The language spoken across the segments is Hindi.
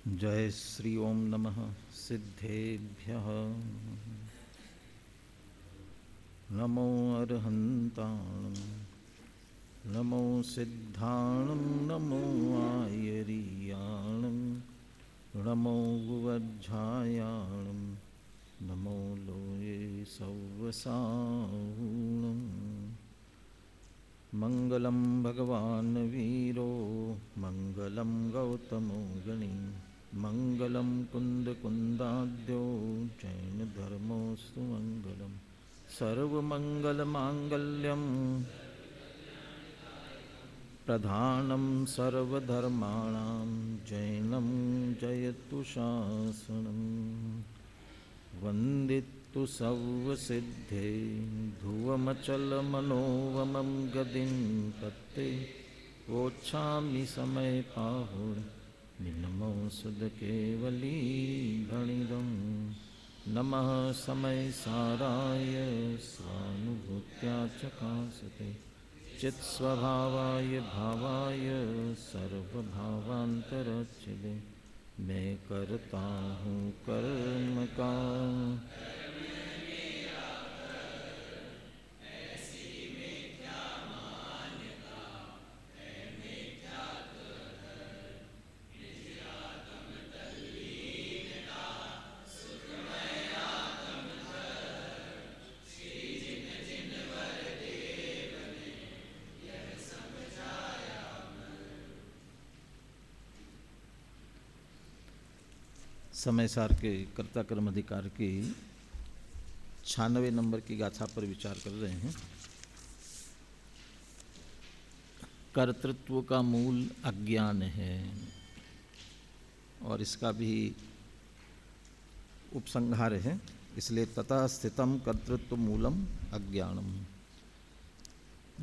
जय श्री ओम नमः सिद्धेभ्यः नमो अरहन्ताणं नमो सिद्धाणं नमो आयरीयाणं नमो गुवज्झायाणं नमो लोये सव्वसाहुणम् मंगलम भगवान वीरो मंगलम गौतमो गणी मंगलम कुंद कुंदाद्यो जैन धर्मोस्तु मंगलम सर्वमंगल मांगल्यम प्रधानम सर्वधर्माणां जैनम जयतु शासनम वंदितु सर्वसिद्धे ध्रुवमचलमनोवमं गतिं पत्ते वोच्छामि समयपाहुर् निनमो सुधकेवली भणिदं नमः समयसाराय स्वानुभूत्या चकासते चित्स्वभावाय भावाय सर्वभावान्तरच्छिदे मैं करता हूँ कर्म का समय सार के कर्ता कर्म अधिकार की 96 नंबर की गाथा पर विचार कर रहे हैं। कर्तृत्व का मूल अज्ञान है और इसका भी उपसंहार है, इसलिए ततः स्थितम कर्तृत्व मूलम अज्ञानम।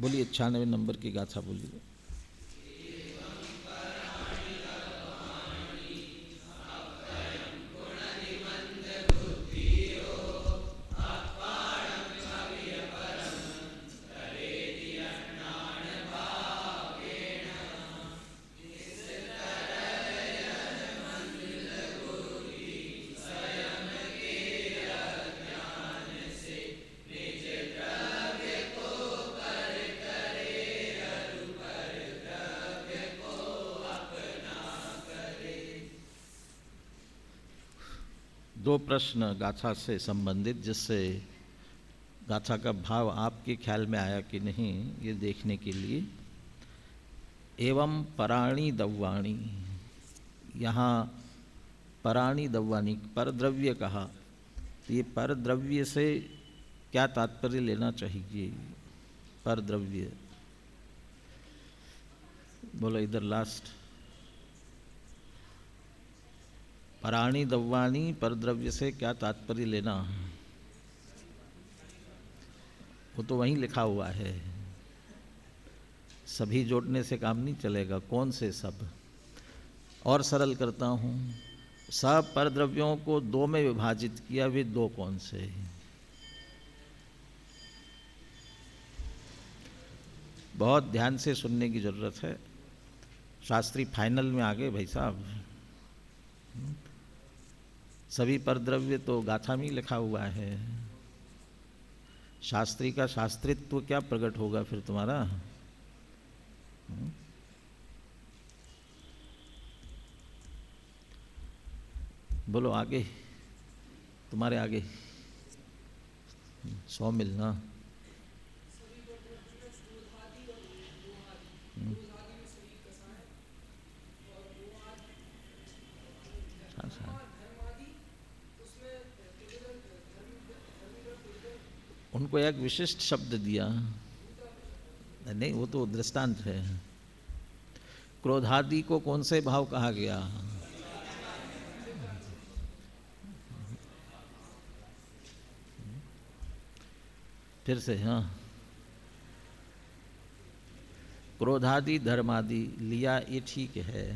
बोलिए 96 नंबर की गाथा बोलिए। दो प्रश्न गाथा से संबंधित, जिससे गाथा का भाव आपके ख्याल में आया कि नहीं ये देखने के लिए। एवं पराणी दव्वाणी, यहाँ पराणी दव्वाणी परद्रव्य कहा, तो ये परद्रव्य से क्या तात्पर्य लेना चाहिए? परद्रव्य बोलो इधर लास्ट। पराणी दव्वाणी परद्रव्य से क्या तात्पर्य लेना? वो तो वहीं लिखा हुआ है, सभी जोड़ने से काम नहीं चलेगा। कौन से सब? और सरल करता हूँ, सब परद्रव्यों को दो में विभाजित किया, वे दो कौन से? बहुत ध्यान से सुनने की जरूरत है। शास्त्री फाइनल में आ गए भाई साहब। सभी परद्रव्य तो गाथा में लिखा हुआ है। शास्त्री का शास्त्रित्व क्या प्रकट होगा फिर तुम्हारा? बोलो आगे, तुम्हारे आगे 100 मिलना। उनको एक विशिष्ट शब्द दिया, नहीं वो तो दृष्टांत है। क्रोधादि को कौन से भाव कहा गया? फिर से हाँ, क्रोधादि धर्मादि लिया ये ठीक है।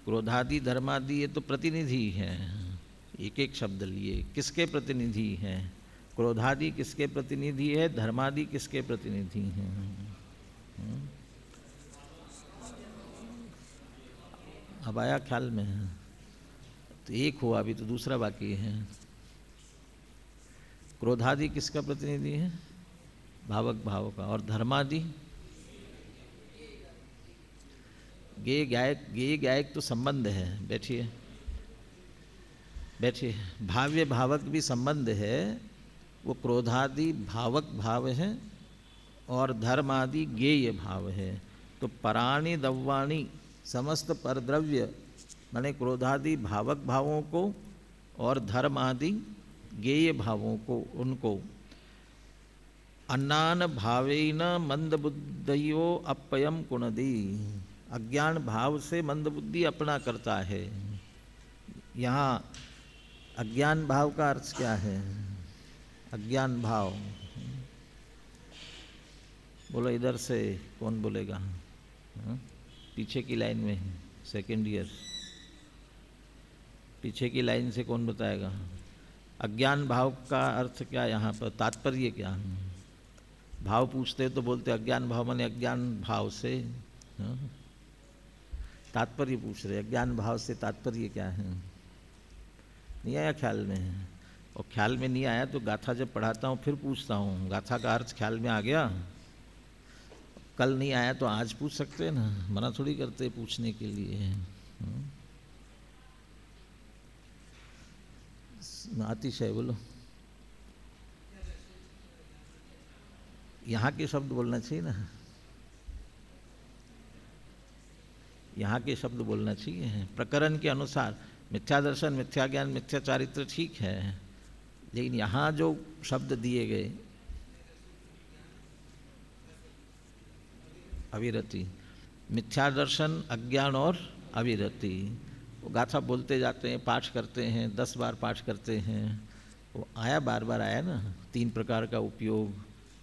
क्रोधादि धर्मादि ये तो प्रतिनिधि हैं, एक एक शब्द लिए। किसके प्रतिनिधि हैं? क्रोधादि किसके प्रतिनिधि है? धर्मादि किसके प्रतिनिधि हैं? अब आया ख्याल में? तो एक हुआ, अभी तो दूसरा बाकी है। क्रोधादि किसका प्रतिनिधि है? भावक भाव का। और धर्मादि गेय गायक, गेय गायक तो संबंध है, बैठिए बैठिए। भाव्य भावक भी संबंध है, वो क्रोधादि भावक भाव है और धर्मादि गेय भाव है। तो पराणी दव्वाणी समस्त परद्रव्य माने क्रोधादि भावक भावों को और धर्म आदि गेय भावों को, उनको अन्नान भावेन मंद बुद्धियो अपयम कुणदी, अज्ञान भाव से मंद बुद्धि अपना करता है। यहाँ अज्ञान भाव का अर्थ क्या है? अज्ञान भाव बोलो, इधर से कौन बोलेगा? पीछे की लाइन में, सेकेंड ईयर, पीछे की लाइन से कौन बताएगा? अज्ञान भाव का अर्थ क्या यहाँ पर, तात्पर्य क्या? भाव पूछते तो बोलते अज्ञान भाव माने अज्ञान भाव से, तात्पर्य पूछ रहे, अज्ञान भाव से तात्पर्य क्या है? नहीं आया ख्याल में? और ख्याल में नहीं आया तो गाथा जब पढ़ाता हूँ फिर पूछता हूँ, गाथा का अर्थ ख्याल में आ गया? कल नहीं आया तो आज पूछ सकते हैं ना, मना थोड़ी करते पूछने के लिए। अतिशय बोलो, यहाँ के शब्द बोलना चाहिए ना, यहाँ के शब्द बोलना चाहिए। प्रकरण के अनुसार मिथ्या दर्शन, मिथ्या ज्ञान, मिथ्या चारित्र ठीक है, लेकिन यहाँ जो शब्द दिए गए, अविरति, मिथ्या दर्शन, अज्ञान और अविरति, वो गाथा बोलते जाते हैं, पाठ करते हैं, 10 बार पाठ करते हैं, वो आया, बार बार आया ना, 3 प्रकार का उपयोग,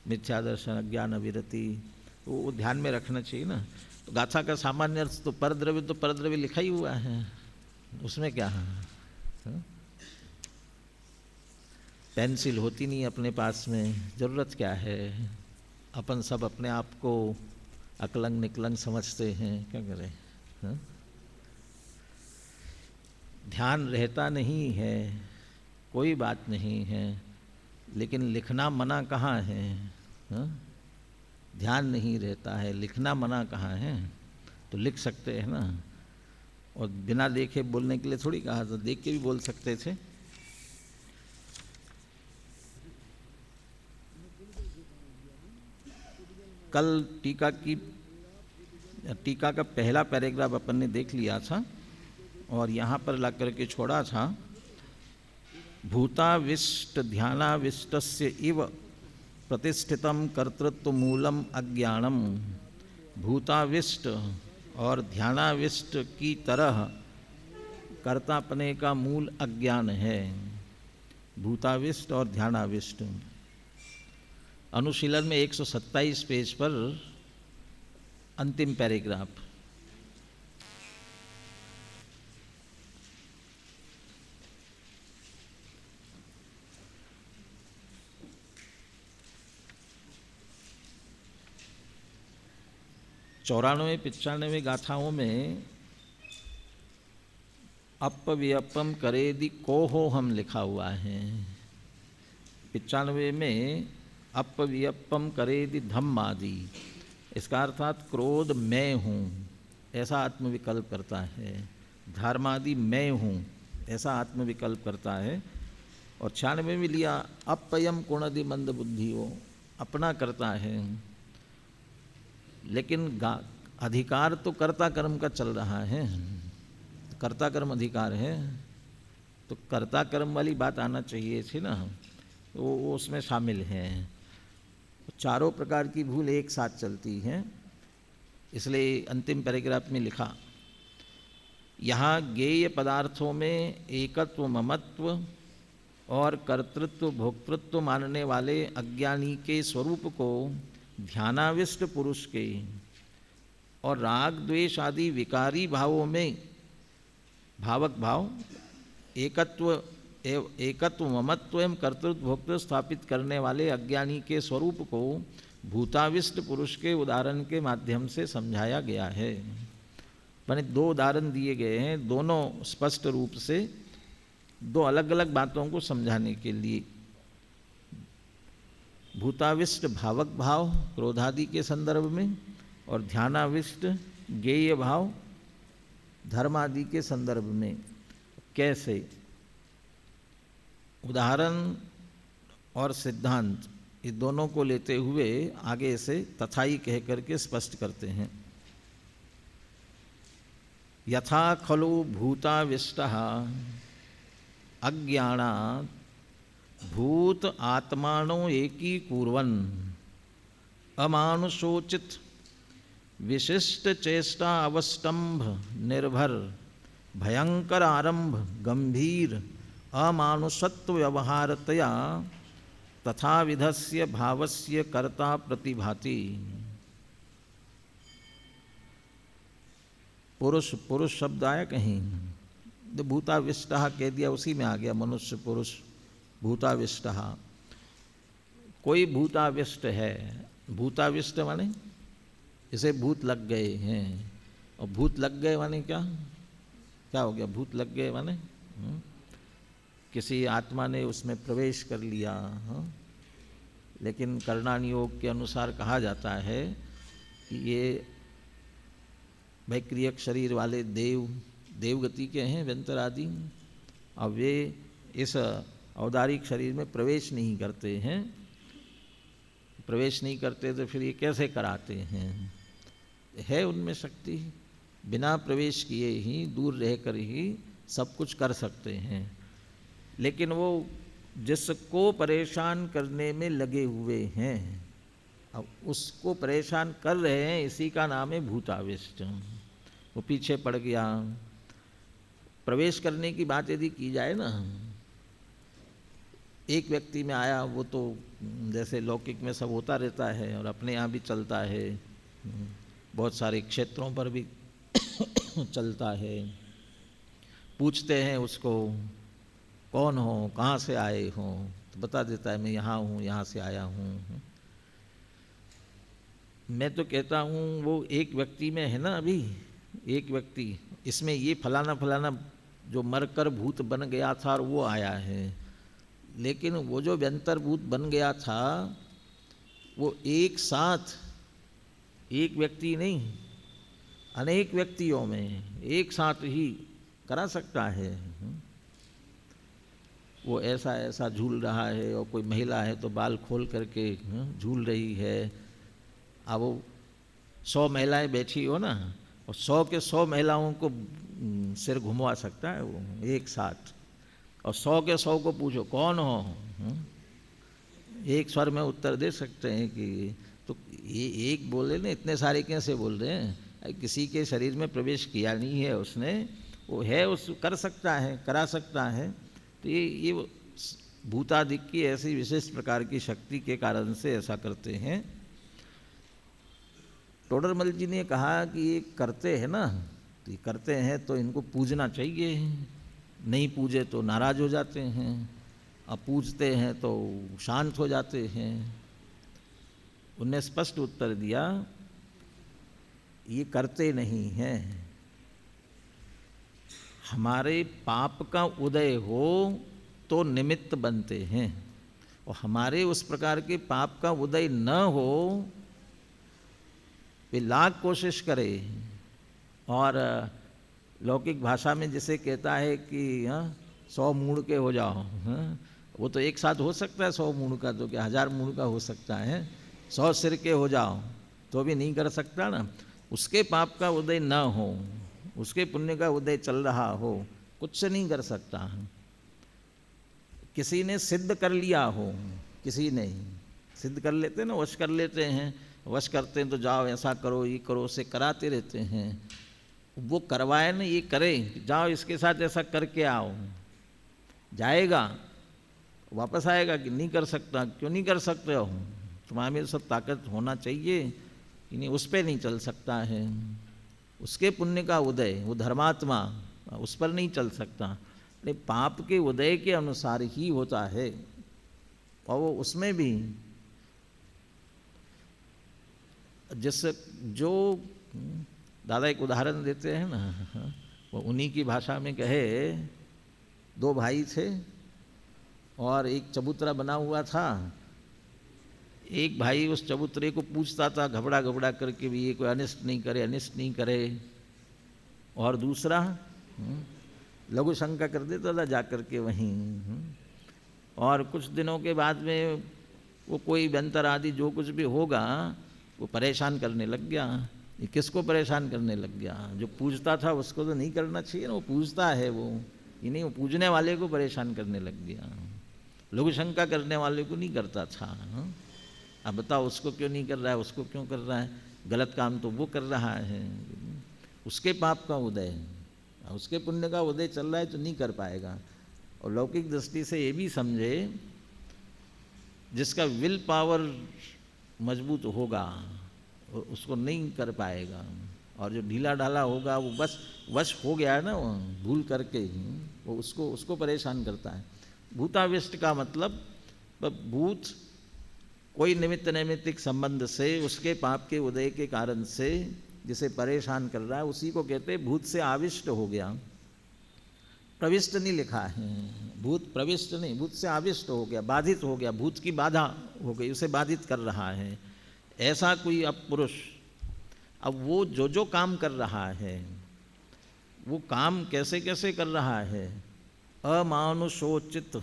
मिथ्या दर्शन, अज्ञान, अविरति, वो ध्यान में रखना चाहिए ना। तो गाथा का सामान्य अर्थ तो परद्रव्य, तो परद्रव्य लिखा ही हुआ है, उसमें क्या है? पेंसिल होती नहीं अपने पास में, ज़रूरत क्या है? अपन सब अपने आप को अकलंग निकलंग समझते हैं, क्या करें? ध्यान रहता नहीं है, कोई बात नहीं है, लेकिन लिखना मना कहाँ है? ध्यान नहीं रहता है, लिखना मना कहाँ है? तो लिख सकते हैं ना, और बिना देखे बोलने के लिए थोड़ी कहा था, देख के भी बोल सकते थे। कल टीका का पहला पैराग्राफ अपन ने देख लिया था और यहाँ पर ला करके छोड़ा था, भूताविष्ट ध्यानाविष्टस्य इव प्रतिष्ठितम कर्तृत्व मूलम अज्ञानम। भूताविष्ट और ध्यानाविष्ट की तरह कर्तापने का मूल अज्ञान है। भूताविष्ट और ध्यानाविष्ट, अनुशीलन में 127 पेज पर अंतिम पैराग्राफ। चौरानवे 95 गाथाओं में अप वियपम करेदि को हो हम लिखा हुआ है। 95 में अप वियपम करेदि धम्म आदि, इसका अर्थात क्रोध मैं हूँ ऐसा आत्मविकल्प करता है, धर्मादि मैं हूँ ऐसा आत्मविकल्प करता है। और 96 में लिया अपयम कुणदि मंद बुद्धि हो, अपना करता है, लेकिन अधिकार तो कर्ता कर्म का चल रहा है, कर्ता कर्म अधिकार है, तो कर्ता कर्म वाली बात आना चाहिए थी ना, तो वो उसमें शामिल है। चारों प्रकार की भूल एक साथ चलती हैं, इसलिए अंतिम पैराग्राफ में लिखा, यहाँ ज्ञेय पदार्थों में एकत्व, ममत्व और कर्तृत्व भोक्तृत्व मानने वाले अज्ञानी के स्वरूप को ध्यानाविष्ट पुरुष के और राग द्वेष आदि विकारी भावों में भावक भाव एकत्व ममत्व एवं कर्तृत्व भोक्तृत्व स्थापित करने वाले अज्ञानी के स्वरूप को भूताविष्ट पुरुष के उदाहरण के माध्यम से समझाया गया है। माने 2 उदाहरण दिए गए हैं, दोनों स्पष्ट रूप से दो अलग अलग बातों को समझाने के लिए। भूताविष्ट भावक भाव क्रोधादि के संदर्भ में और ध्यानाविष्ट ज्ञेय भाव धर्मादि के संदर्भ में। कैसे? उदाहरण और सिद्धांत ये दोनों को लेते हुए आगे से तथाई कह करके स्पष्ट करते हैं। यथा खलु भूताविष्टः अज्ञानात् भूत आत्मानो एकीकुर्वन् अमानुषोचित विशिष्ट चेष्टा अवस्तंभ निर्भर भयंकर आरंभ गंभीर अमानुषत्व व्यवहारतया तथा विधस्य भावस्य कर्ता प्रतिभाति। पुरुष पुरुष शब्द आया कहीं तो भूताविष्टः कह दिया, उसी में आ गया मनुष्य पुरुष भूताविष्टः। कोई भूताविष्ट है, भूताविष्ट माने इसे भूत लग गए हैं। और भूत लग गए माने क्या क्या हो गया? भूत लग गए माने किसी आत्मा ने उसमें प्रवेश कर लिया। लेकिन कर्णान योग के अनुसार कहा जाता है कि ये वैक्रियक शरीर वाले देवगति के हैं व्यंतर आदि, और वे इस औदारिक शरीर में प्रवेश नहीं करते हैं। प्रवेश नहीं करते तो फिर ये कैसे कराते हैं? है उनमें शक्ति, बिना प्रवेश किए ही दूर रहकर ही सब कुछ कर सकते हैं। लेकिन वो जिसको परेशान करने में लगे हुए हैं, अब उसको परेशान कर रहे हैं, इसी का नाम है भूताविष्ट। वो पीछे पड़ गया। प्रवेश करने की बात यदि की जाए ना, एक व्यक्ति में आया, वो तो जैसे लौकिक में सब होता रहता है और अपने यहाँ भी चलता है, बहुत सारे क्षेत्रों पर भी चलता है। पूछते हैं उसको कौन हो, कहाँ से आए हो, तो बता देता है मैं यहाँ हूँ, यहाँ से आया हूँ। मैं तो कहता हूँ वो एक व्यक्ति में है ना, अभी एक व्यक्ति, इसमें ये फलाना फलाना जो मरकर भूत बन गया था और वो आया है। लेकिन वो जो व्यंतर भूत बन गया था वो एक साथ, एक व्यक्ति नहीं, अनेक व्यक्तियों में एक साथ ही करा सकता है। वो ऐसा ऐसा झूल रहा है, और कोई महिला है तो बाल खोल करके झूल रही है। अब वो 100 महिलाएं बैठी हो ना, और 100 के 100 महिलाओं को सिर घुमवा सकता है वो एक साथ। और 100 के 100 को पूछो कौन हो, एक स्वर में उत्तर दे सकते हैं कि तो ये एक बोले ना, इतने सारे कैसे बोल रहे हैं? किसी के शरीर में प्रवेश किया नहीं है उसने, वो है, उस कर सकता है, करा सकता है। तो ये भूतादिक की ऐसी विशेष प्रकार की शक्ति के कारण से ऐसा करते हैं। टोडरमल जी ने कहा कि ये करते हैं ना, तो ये करते हैं तो इनको पूजना चाहिए, नहीं पूजे तो नाराज हो जाते हैं, अब पूजते हैं तो शांत हो जाते हैं। उनने स्पष्ट उत्तर दिया, ये करते नहीं हैं। हमारे पाप का उदय हो तो निमित्त बनते हैं, और हमारे उस प्रकार के पाप का उदय न हो, वे लाख कोशिश करे। और लौकिक भाषा में जिसे कहता है कि 100 मूड़ के हो जाओ, वो तो एक साथ हो सकता है 100 मूड़ का, तो क्या 1000 मूड़ का हो सकता है। 100 सिर के हो जाओ तो भी नहीं कर सकता ना। उसके पाप का उदय न हो, उसके पुण्य का उदय चल रहा हो, कुछ से नहीं कर सकता। किसी ने सिद्ध कर लिया हो, किसी ने सिद्ध कर लेते हैं ना, वश कर लेते हैं, वश करते हैं तो जाओ ऐसा करो, ये करो, उसे कराते रहते हैं। वो करवाए ना, ये करे, जाओ इसके साथ ऐसा करके आओ, जाएगा, वापस आएगा कि नहीं कर सकता। क्यों नहीं कर सकते हो? तुम्हारे में सब ताकत होना चाहिए कि नहीं, उस पर नहीं चल सकता है। उसके पुण्य का उदय, वो धर्मात्मा, उस पर नहीं चल सकता। लेकिन पाप के उदय के अनुसार ही होता है। और वो उसमें भी जिससे जो दादा एक उदाहरण देते हैं ना, वो उन्हीं की भाषा में कहे दो भाई थे और एक चबूतरा बना हुआ था। एक भाई उस चबूतरे को पूछता था घबरा घबरा करके भी ये कोई अनिष्ट नहीं करे, अनिष्ट नहीं करे, और दूसरा लघु शंका कर देता था जा कर के वहीं। और कुछ दिनों के बाद में वो कोई व्यंतर आदि जो कुछ भी होगा वो परेशान करने लग गया। ये किसको परेशान करने लग गया? जो पूजता था उसको तो नहीं करना चाहिए ना, वो पूजता है वो, ये नहीं, वो पूजने वाले को परेशान करने लग गया। लघु शंका करने वाले को नहीं करता था। अब बताओ उसको क्यों नहीं कर रहा है, उसको क्यों कर रहा है? गलत काम तो वो कर रहा है, उसके पाप का उदय, उसके पुण्य का उदय चल रहा है तो नहीं कर पाएगा। और लौकिक दृष्टि से ये भी समझे, जिसका विल पावर मजबूत होगा उसको नहीं कर पाएगा, और जो ढीला ढाला होगा वो बस वश हो गया है ना, वो भूल करके ही वो उसको परेशान करता है। भूताविष्ट का मतलब भूत कोई निमित्त नैमित्तिक संबंध से उसके पाप के उदय के कारण से जिसे परेशान कर रहा है उसी को कहते हैं भूत से आविष्ट हो गया। प्रविष्ट नहीं लिखा है, भूत प्रविष्ट नहीं, भूत से आविष्ट हो गया, बाधित हो गया, भूत की बाधा हो गई, उसे बाधित कर रहा है ऐसा कोई अब पुरुष। अब वो जो काम कर रहा है वो काम कैसे कैसे कर रहा है? अमानुषोचित,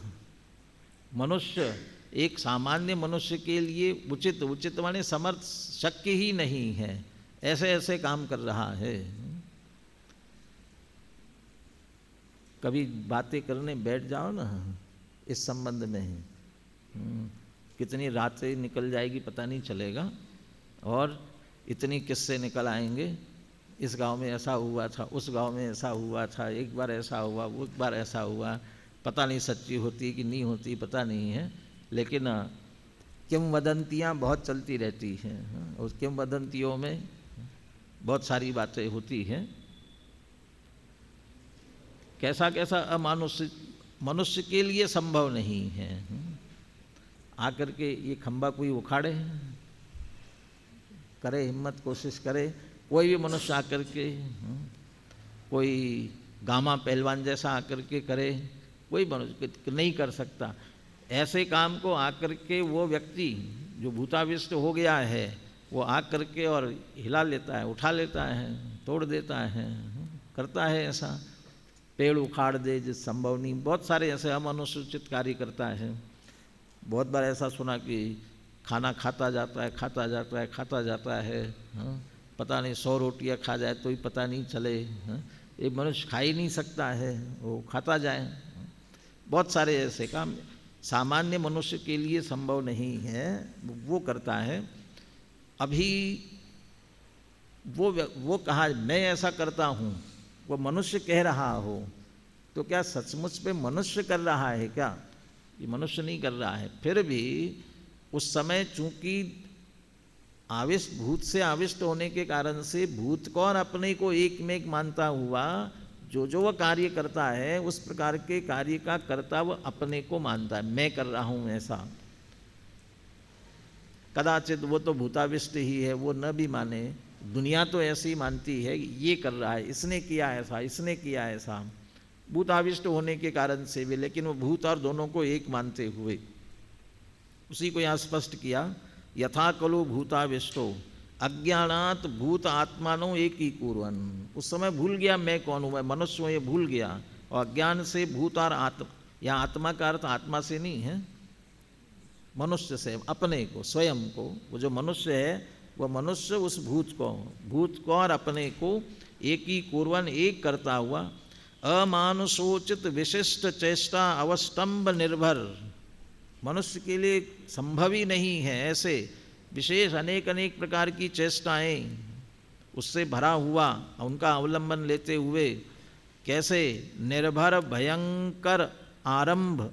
मनुष्य एक सामान्य मनुष्य के लिए उचित माने समर्थ शक्य ही नहीं है, ऐसे ऐसे काम कर रहा है। कभी बातें करने बैठ जाओ ना इस संबंध में, कितनी रातें निकल जाएगी पता नहीं चलेगा, और इतनी किस्से निकल आएंगे। इस गांव में ऐसा हुआ था, उस गांव में ऐसा हुआ था, एक बार ऐसा हुआ, वो एक बार ऐसा हुआ, पता नहीं सच्ची होती कि नहीं होती पता नहीं है, लेकिन किंवदंतियाँ बहुत चलती रहती हैं। उस किंवदंतियों में बहुत सारी बातें होती हैं। कैसा कैसा अमानुषिक मनुष्य के लिए संभव नहीं है। आकर के ये खंबा कोई उखाड़े, करे हिम्मत, कोशिश करे, कोई भी मनुष्य आकर के, कोई गामा पहलवान जैसा आकर के करे, कोई मनुष्य नहीं कर सकता। ऐसे काम को आकर के वो व्यक्ति जो भूताविष्ट हो गया है वो आकर के और हिला लेता है, उठा लेता है, तोड़ देता है, करता है ऐसा। पेड़ उखाड़ दे जिस संभव नहीं, बहुत सारे ऐसे अमनुसूचित कार्य करता है। बहुत बार ऐसा सुना कि खाना खाता जाता है, खाता जाता है, खाता जाता है, पता नहीं 100 रोटियां खा जाए तो ही पता नहीं चले। ये मनुष्य खा ही नहीं सकता है, वो खाता जाए। बहुत सारे ऐसे काम सामान्य मनुष्य के लिए संभव नहीं है, वो करता है। अभी वो कहा मैं ऐसा करता हूँ, वो मनुष्य कह रहा हो तो क्या सचमुच पे मनुष्य कर रहा है क्या? ये मनुष्य नहीं कर रहा है। फिर भी उस समय चूंकि आविष्ट, भूत से आविष्ट होने के कारण से भूत को और अपने को एक में एक मानता हुआ जो वह कार्य करता है उस प्रकार के कार्य का कर्ता वो अपने को मानता है, मैं कर रहा हूं ऐसा। कदाचित वो तो भूताविष्ट ही है, वो न भी माने, दुनिया तो ऐसे ही मानती है ये कर रहा है, इसने किया ऐसा, इसने किया ऐसा, भूताविष्ट होने के कारण से भी। लेकिन वो भूत और दोनों को एक मानते हुए, उसी को यहाँ स्पष्ट किया, यथा कलो भूताविष्टो अज्ञानात भूत आत्मानो एक ही कुर्वन्। उस समय भूल गया मैं कौन हूँ, मैं मनुष्य हूँ, ये भूल गया। और अज्ञान से भूत और आत्मा, या आत्मा का अर्थ आत्मा से नहीं है, मनुष्य से, अपने को, स्वयं को। वो जो मनुष्य है वह मनुष्य उस भूत को और अपने को एक ही कुर्वन्, एक करता हुआ, अमानुषोचित विशिष्ट चेष्टा अवस्टम्भ निर्भर। मनुष्य के लिए संभव ही नहीं है ऐसे विशेष अनेक अनेक प्रकार की चेष्टाएं उससे भरा हुआ, उनका अवलंबन लेते हुए कैसे निर्भर भयंकर आरंभ,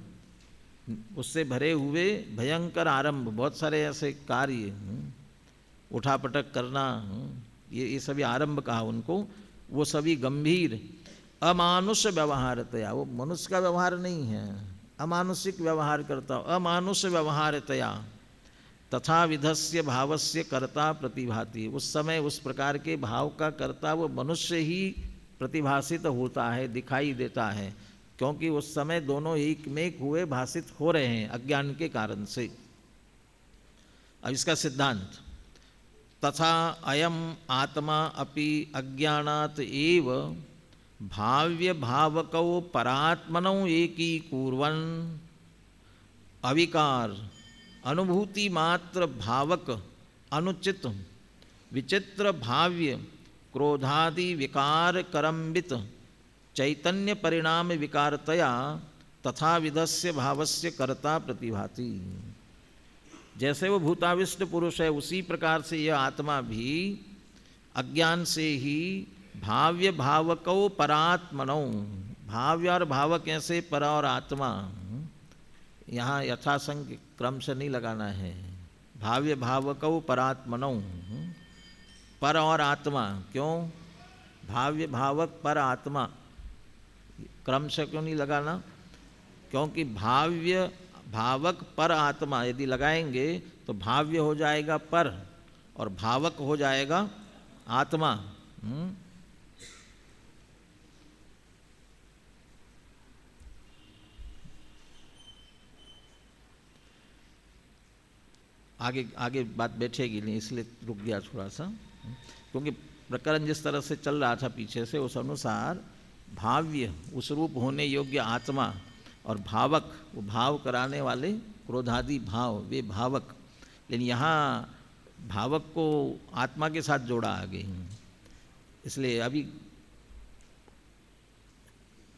उससे भरे हुए भयंकर आरंभ, बहुत सारे ऐसे कार्य, उठापटक करना, ये सभी आरंभ कहा उनको, वो सभी गंभीर अमानुष व्यवहारतया, वो मनुष्य का व्यवहार नहीं है, अमानुषिक व्यवहार करता, अमानुष व्यवहारतया तथा विधस्य भावस्य कर्ता प्रतिभाति। उस समय उस प्रकार के भाव का कर्ता वो मनुष्य ही प्रतिभासित होता है, दिखाई देता है। क्योंकि उस समय दोनों एक में एक हुए भाषित हो रहे हैं अज्ञान के कारण से। अब इसका सिद्धांत, तथा अयम आत्मा अपि अज्ञानात् एव भाव्य भावकौ परात्मनौ एकीकुर्वन् अविकार अनुभूति मात्र भावक अनुचित विचित्र भाव्य क्रोधादि विकार करम्बित चैतन्य परिणाम विकारतया तथा विधस्य भावस्य कर्ता प्रतिभाति। जैसे वो भूताविष्ट पुरुष है उसी प्रकार से यह आत्मा भी अज्ञान से ही भाव्य भावकौ परात्मनौ, भाव्य और भावक ऐसे पर और आत्मा, यहाँ यथासंख्य क्रम से नहीं लगाना है, भाव्य भावकौ परात्मनौ, पर और आत्मा, क्यों भाव्य भावक पर आत्मा, क्रम से क्यों नहीं लगाना? क्योंकि भाव्य भावक पर आत्मा यदि लगाएंगे तो भाव्य हो जाएगा पर और भावक हो जाएगा आत्मा। आगे आगे बात बैठेगी नहीं, इसलिए रुक गया थोड़ा सा, क्योंकि प्रकरण जिस तरह से चल रहा था पीछे से उस अनुसार भाव्य उस रूप होने योग्य आत्मा और भावक वो भाव कराने वाले क्रोधादि भाव वे भावक, लेकिन यहाँ भावक को आत्मा के साथ जोड़ा आगे। इसलिए अभी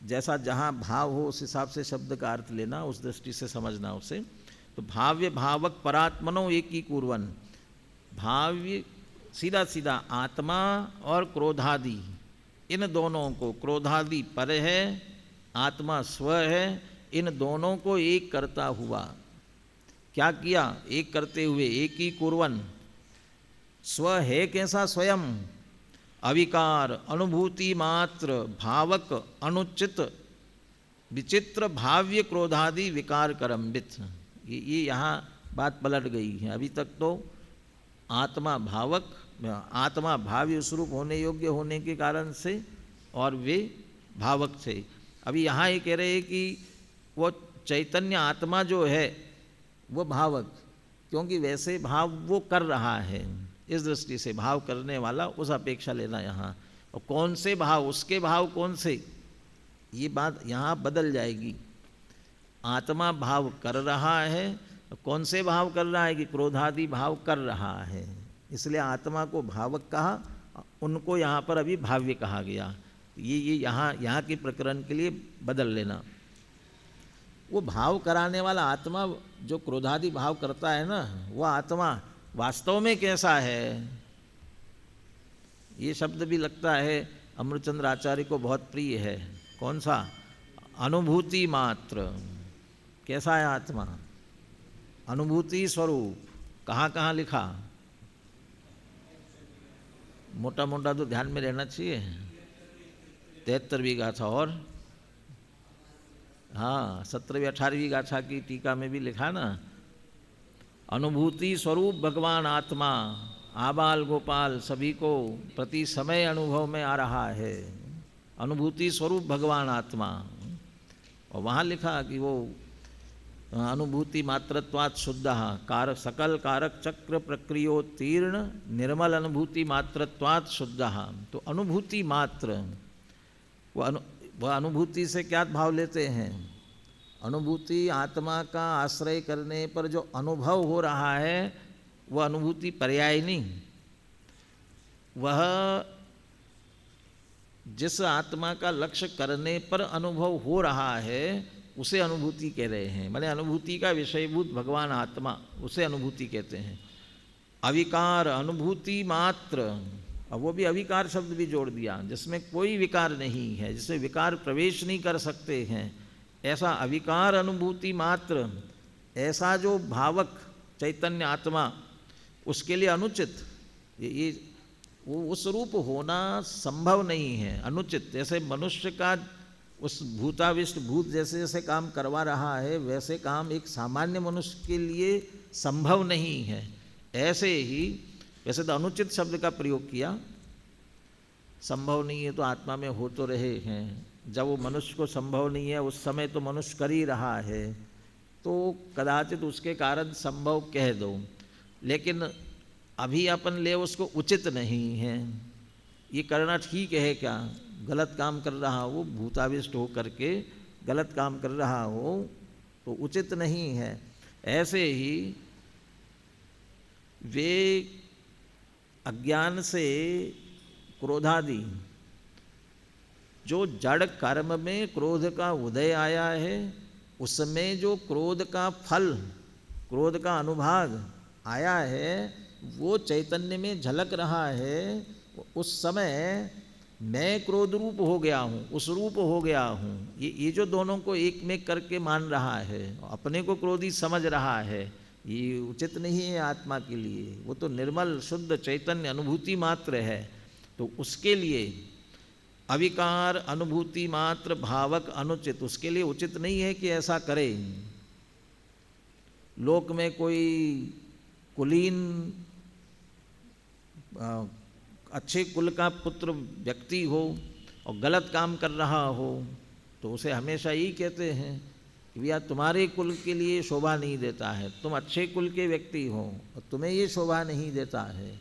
जैसा जहाँ भाव हो उस हिसाब से शब्द का अर्थ लेना, उस दृष्टि से समझना उसे। तो भाव्य भावक परात्मनो एकीकुर्वन्, भाव्य सीधा सीधा आत्मा और क्रोधादि इन दोनों को, क्रोधादि पर है आत्मा स्व है, इन दोनों को एक करता हुआ क्या किया? एक करते हुए एकीकुर्वन्, स्व है कैसा? स्वयं अविकार अनुभूति मात्र भावक अनुचित विचित्र भाव्य क्रोधादि विकार करम्बित। ये यहाँ बात पलट गई है। अभी तक तो आत्मा भावक, आत्मा भाव्य स्वरूप होने योग्य होने के कारण से और वे भावक थे। अभी यहाँ ये कह रहे हैं कि वो चैतन्य आत्मा जो है वो भावक, क्योंकि वैसे भाव वो कर रहा है, इस दृष्टि से भाव करने वाला उस अपेक्षा लेना यहाँ। और कौन से भाव, उसके भाव कौन से, ये बात यहाँ बदल जाएगी। आत्मा भाव कर रहा है, कौन से भाव कर रहा है कि क्रोधादि भाव कर रहा है, इसलिए आत्मा को भावक कहा, उनको यहाँ पर अभी भाव्य कहा गया। ये यहाँ के प्रकरण के लिए बदल लेना। वो भाव कराने वाला आत्मा जो क्रोधादि भाव करता है ना, वो आत्मा वास्तव में कैसा है? ये शब्द भी लगता है अमृतचंद्र आचार्य को बहुत प्रिय है। कौन सा? अनुभूति मात्र। कैसा है आत्मा? अनुभूति स्वरूप। कहाँ कहाँ लिखा? मोटा मोटा तो ध्यान में रहना चाहिए। 73वीं गाथा और हाँ 17वीं 18वीं गाथा की टीका में भी लिखा ना, अनुभूति स्वरूप भगवान आत्मा आबाल गोपाल सभी को प्रति समय अनुभव में आ रहा है। अनुभूति स्वरूप भगवान आत्मा। और वहाँ लिखा कि वो अनुभूति मात्रत्वात् शुद्धः कारक सकल कारक चक्र प्रक्रियोत्तीर्ण निर्मल अनुभूति मात्रत्वात् शुद्धः। तो अनुभूति मात्र, वह अनुभूति से क्या भाव लेते हैं? अनुभूति आत्मा का आश्रय करने पर जो अनुभव हो रहा है वह अनुभूति पर्याय नहीं। वह जिस आत्मा का लक्ष्य करने पर अनुभव हो रहा है उसे अनुभूति कह रहे हैं। माने अनुभूति का विषयभूत भगवान आत्मा, उसे अनुभूति कहते हैं। अविकार अनुभूति मात्र, अब वो भी अविकार शब्द भी जोड़ दिया, जिसमें कोई विकार नहीं है, जिससे विकार प्रवेश नहीं कर सकते हैं, ऐसा अविकार अनुभूति मात्र, ऐसा जो भावक चैतन्य आत्मा, उसके लिए अनुचित ये वो उस रूप होना संभव नहीं है, अनुचित। जैसे मनुष्य का उस भूताविष्ट भूत जैसे जैसे काम करवा रहा है वैसे काम एक सामान्य मनुष्य के लिए संभव नहीं है। ऐसे ही वैसे तो अनुचित शब्द का प्रयोग किया, संभव नहीं है तो आत्मा में हो तो रहे हैं, जब वो मनुष्य को संभव नहीं है उस समय तो मनुष्य कर ही रहा है, तो कदाचित उसके कारण संभव कह दो, लेकिन अभी अपन ले उसको उचित नहीं है। ये करना ठीक है क्या? गलत काम कर रहा हो, भूताविष्ट हो करके गलत काम कर रहा हो तो उचित नहीं है। ऐसे ही वे अज्ञान से क्रोधादि, जो जड़ कर्म में क्रोध का उदय आया है, उसमें जो क्रोध का फल, क्रोध का अनुभाग आया है, वो चैतन्य में झलक रहा है। उस समय मैं क्रोध रूप हो गया हूँ, उस रूप हो गया हूँ। ये जो दोनों को एक में करके मान रहा है, अपने को क्रोधी समझ रहा है, ये उचित नहीं है आत्मा के लिए। वो तो निर्मल शुद्ध चैतन्य अनुभूति मात्र है। तो उसके लिए अविकार अनुभूति मात्र भावक अनुचित, उसके लिए उचित नहीं है कि ऐसा करे। लोक में कोई कुलीन अच्छे कुल का पुत्र व्यक्ति हो और गलत काम कर रहा हो तो उसे हमेशा यही कहते हैं कि भैया तुम्हारे कुल के लिए शोभा नहीं देता है, तुम अच्छे कुल के व्यक्ति हो और तुम्हें ये शोभा नहीं देता है।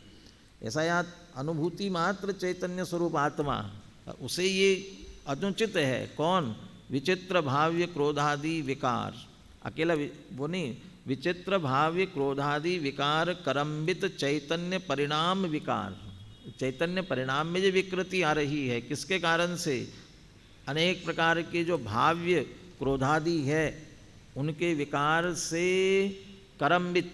ऐसा याद अनुभूति मात्र चैतन्य स्वरूप आत्मा, उसे ये अनुचित है। कौन? विचित्र भाव्य क्रोधादि विकार, अकेला वो नहीं, विचित्र भाव्य क्रोधादि विकार करम्बित चैतन्य परिणाम विकार। चैतन्य परिणाम में जो विकृति आ रही है, किसके कारण से? अनेक प्रकार के जो भाव्य क्रोधादि है उनके विकार से करम्बित,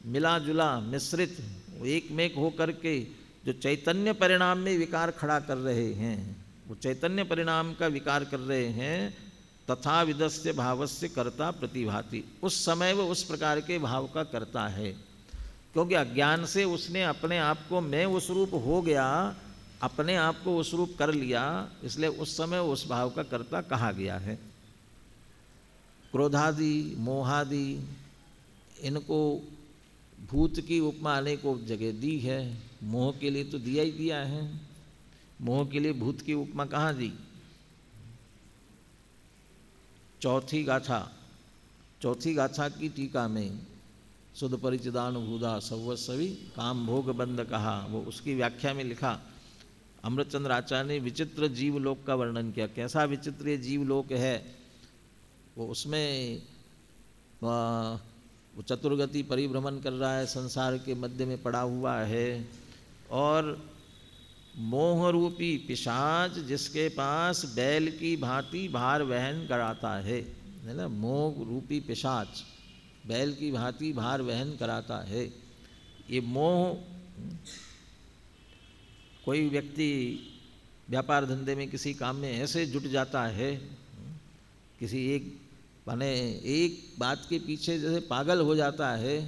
मिला जुला मिश्रित, एक में हो करके जो चैतन्य परिणाम में विकार खड़ा कर रहे हैं, वो चैतन्य परिणाम का विकार कर रहे हैं। तथा विदस्य भावस्य कर्ता प्रतिभाति, उस समय वो उस प्रकार के भाव का करता है, क्योंकि अज्ञान से उसने अपने आप को मैं उस रूप हो गया, अपने आप को उस रूप कर लिया, इसलिए उस समय उस भाव का कर्ता कहा गया है। क्रोधादि मोहादि इनको भूत की उपमा अनेकों जगह दी है। मोह के लिए तो दिया ही दिया है, मोह के लिए भूत की उपमा कहाँ दी? चौथी गाथा की टीका में शुद्ध परिचिदानुभूता सर्वस्वी काम भोग बंद कहा, वो उसकी व्याख्या में लिखा। अमृतचंद्र आचार्य ने विचित्र जीवलोक का वर्णन किया, कैसा विचित्र ये जीवलोक है। वो उसमें वो चतुर्गति परिभ्रमण कर रहा है, संसार के मध्य में पड़ा हुआ है, और मोह रूपी पिशाच जिसके पास बैल की भांति भार वहन कराता है ना, मोह रूपी पिशाच बैल की भांति भार वहन कराता है। ये मोह, कोई व्यक्ति व्यापार धंधे में किसी काम में ऐसे जुट जाता है, किसी एक माने एक बात के पीछे जैसे पागल हो जाता है,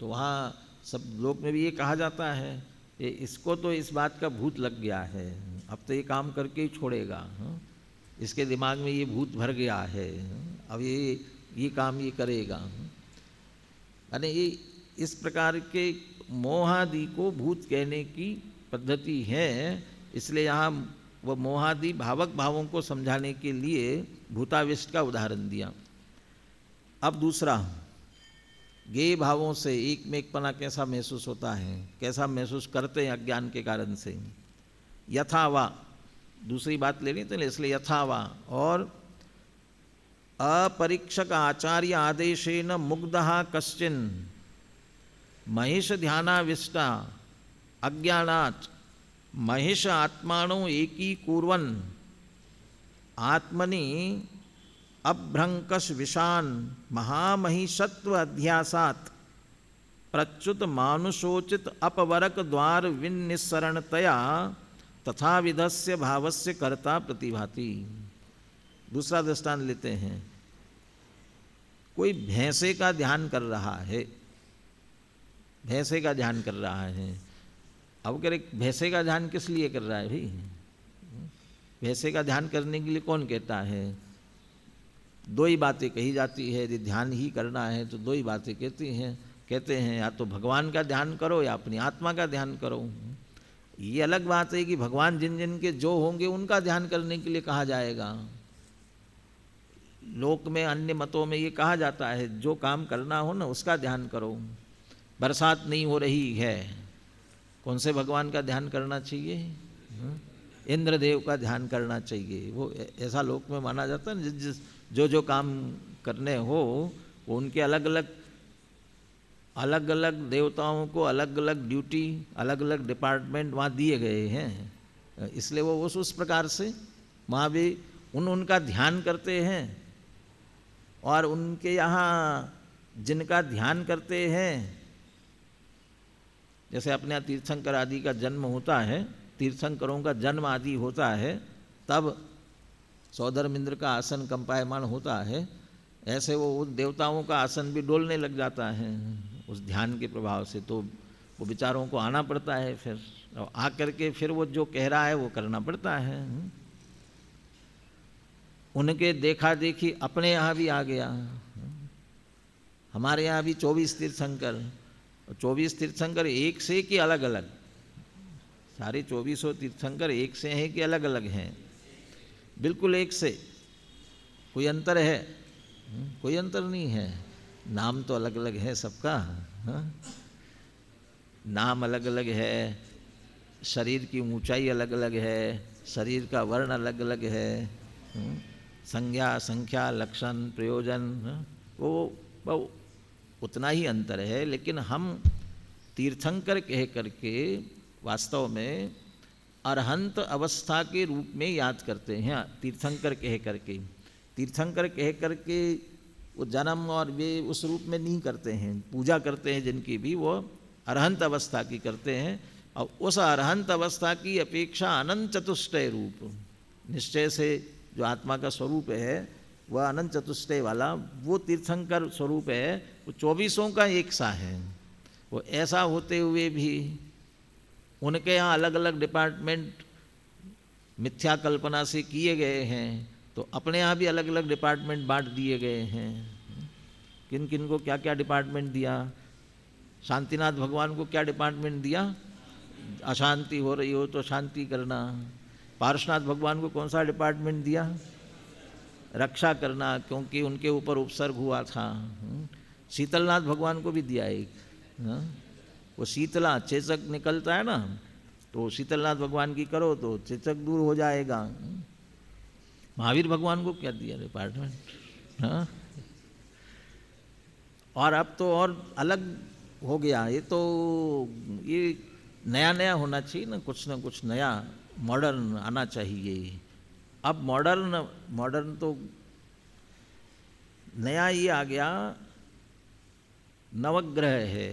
तो वहाँ सब लोग में भी ये कहा जाता है ये इसको तो इस बात का भूत लग गया है, अब तो ये काम करके ही छोड़ेगा, इसके दिमाग में ये भूत भर गया है, अब ये काम ये करेगा। यानी ये इस प्रकार के मोहादि को भूत कहने की पद्धति है, इसलिए यहाँ वह मोहादि भावक भावों को समझाने के लिए भूताविष्ट का उदाहरण दिया। अब दूसरा, गेय भावों से एक में एक पना कैसा महसूस होता है, कैसा महसूस करते हैं अज्ञान के कारण से। यथावा, दूसरी बात लेनी तो इसलिए यथावा, और अपरीक्षक आचार्य आदेशेन मुग्धः कश्चिन महिष ध्यानाविष्टा अज्ञानात् महिष आत्मानो एकीकुर्वन् आत्मनि अभ्रंकश विषान महामहिषत्व अध्यासात् प्रच्युत मानुषोचित अपवरक द्वार विनिस्सरणतया तथा विधस्य भावस्य कर्ता प्रतिभाति। दूसरा दृष्टांत लेते हैं, कोई भैंसे का ध्यान कर रहा है, भैंसे का ध्यान कर रहा है। अब कह रहे भैंसे का ध्यान किस लिए कर रहा है भाई? भैंसे का ध्यान करने के लिए कौन कहता है? दो ही बातें कही जाती है, यदि ध्यान ही करना है तो दो ही बातें कहते हैं, या तो भगवान का ध्यान करो या अपनी आत्मा का ध्यान करो। ये अलग बात है कि भगवान जिन जिन के जो होंगे उनका ध्यान करने के लिए कहा जाएगा। लोक में अन्य मतों में ये कहा जाता है जो काम करना हो ना उसका ध्यान करो। बरसात नहीं हो रही है, कौन से भगवान का ध्यान करना चाहिए? इंद्रदेव का ध्यान करना चाहिए। वो ऐसा लोक में माना जाता है ना, जो काम करने हो वो उनके अलग अलग देवताओं को अलग अलग ड्यूटी, अलग अलग डिपार्टमेंट वहाँ दिए गए हैं। इसलिए वो उस प्रकार से वहाँ भी उनका ध्यान करते हैं। और उनके यहाँ जिनका ध्यान करते हैं, जैसे अपने यहाँ तीर्थंकर आदि का जन्म होता है, तीर्थंकरों का जन्म आदि होता है, तब सौधर्मिंद्र का आसन कंपायमान होता है, ऐसे वो उन देवताओं का आसन भी डोलने लग जाता है उस ध्यान के प्रभाव से। तो वो बेचारों को आना पड़ता है, फिर आकर के फिर वो जो कह रहा है वो करना पड़ता है। उनके देखा देखी अपने यहाँ भी आ गया। हमारे यहाँ भी 24 तीर्थंकर, 24 तीर्थंकर एक से कि अलग अलग? सारे 24 तीर्थंकर एक से हैं कि अलग अलग हैं? बिल्कुल एक से। कोई अंतर है? कोई अंतर नहीं है। नाम तो अलग अलग है सबका, नाम अलग अलग है, शरीर की ऊंचाई अलग अलग है, शरीर का वर्ण अलग अलग है, संज्ञा संख्या लक्षण प्रयोजन वो उतना ही अंतर है। लेकिन हम तीर्थंकर कह करके वास्तव में अरहंत अवस्था के रूप में याद करते हैं। तीर्थंकर कह करके, तीर्थंकर कह करके वो जन्म और वे उस रूप में नहीं करते हैं। पूजा करते हैं जिनकी भी, वो अरहंत अवस्था की करते हैं। और उस अरहंत अवस्था की अपेक्षा अनंत चतुष्टय रूप, निश्चय से जो आत्मा का स्वरूप है वह अनंत चतुष्टय वाला वो तीर्थंकर स्वरूप है। वो 24 का एक सा है। वो ऐसा होते हुए भी उनके यहाँ अलग अलग डिपार्टमेंट मिथ्या कल्पना से किए गए हैं, तो अपने यहाँ भी अलग अलग डिपार्टमेंट बांट दिए गए हैं। किन किन को क्या क्या डिपार्टमेंट दिया? शांतिनाथ भगवान को क्या डिपार्टमेंट दिया? अशांति हो रही हो तो शांति करना। पार्श्वनाथ भगवान को कौन सा डिपार्टमेंट दिया? रक्षा करना, क्योंकि उनके ऊपर उपसर्ग हुआ था। शीतलनाथ भगवान को भी दिया एक, वो शीतला चेचक निकलता है ना, तो शीतलनाथ भगवान की करो तो चेचक दूर हो जाएगा। महावीर भगवान को क्या दिया डिपार्टमेंट? और अब तो और अलग हो गया। ये तो ये नया नया होना चाहिए ना कुछ नया मॉडर्न आना चाहिए। अब मॉडर्न तो नया ये आ गया, नवग्रह है।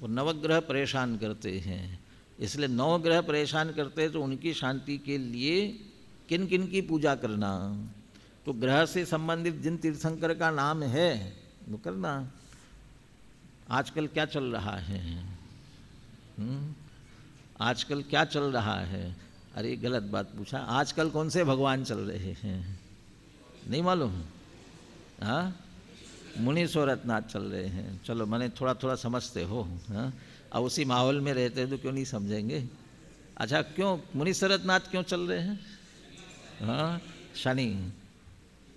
वो नवग्रह परेशान करते हैं, इसलिए नवग्रह परेशान करते हैं तो उनकी शांति के लिए किन किन की पूजा करना। तो ग्रह से संबंधित जिन तीर्थंकर का नाम है वो करना। आजकल क्या चल रहा है? आजकल क्या चल रहा है? अरे गलत बात पूछा। आजकल कौन से भगवान चल रहे हैं नहीं मालूम? हाँ, मुनीश्वरनाथ चल रहे हैं। चलो मैंने थोड़ा थोड़ा समझते हो। हाँ, अब उसी माहौल में रहते तो क्यों नहीं समझेंगे। अच्छा, क्यों मुनीश्वरनाथ क्यों चल रहे हैं? हाँ, शनि,